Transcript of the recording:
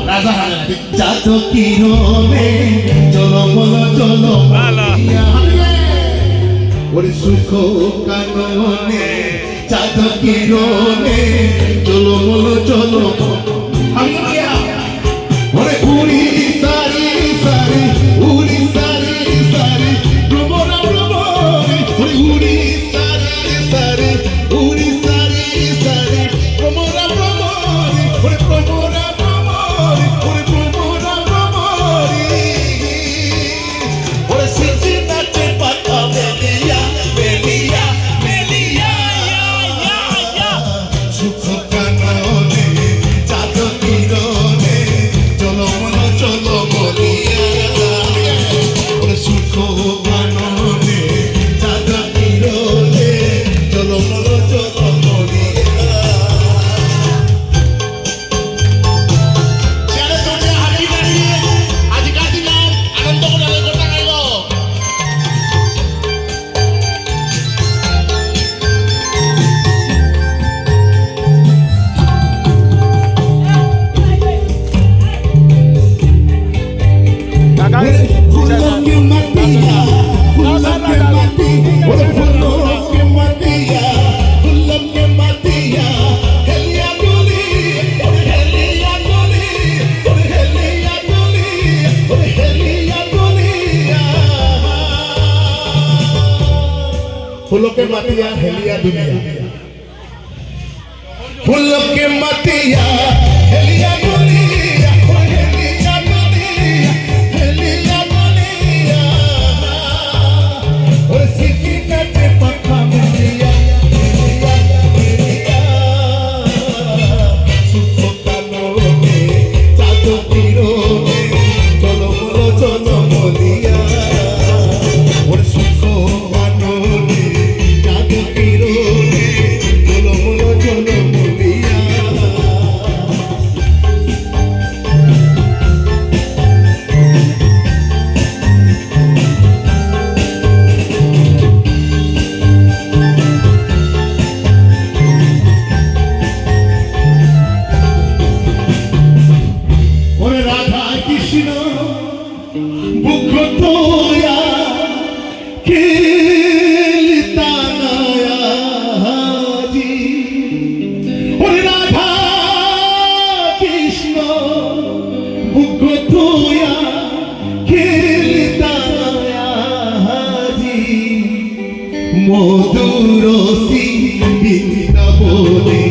রাজা জাতো কিরণে জলমল জলমলিয়া ওরে সুখ কাননে জাতো কিরণে জলমল জলমলিয়া ওরে উড়ি সারি সারি উড়ি সারি সারি ভ্রমরা ভ্রমরে ওরে উড়ি সারি সারি উড়ি সারি সারি ভ্রমরা ভ্রমরে ওরে ভ্রমরা ভ্রমরে ওরে ভ্রমরা ভ্রমরে ওরে সিজি নাচে পাতা বেলিয়া বেলিয়া বেলিয়া সুখ কাননে জাতো কিরণে জলমল জলমলিয়া ওরে সুখ কাননে জাতো কিরণে জলমল জলমলিয়া ছেড়ে তোমরা হাঁটি দাঁড়িয়ে আজকাল দিন আনন্দ করে কথা গাইল फूलों की मटिया फूलों के मटी ओरे फूलों के मटिया फूलों के मटिया हेलिया डोली ओरे हेलिया डोली ओरे हेलिया डोली ओरे हेलिया डोलिया फूलों के मटिया हेलिया दुनिया फूलों के मटिया हेलिया डोली মধুর সিন্ধা বলে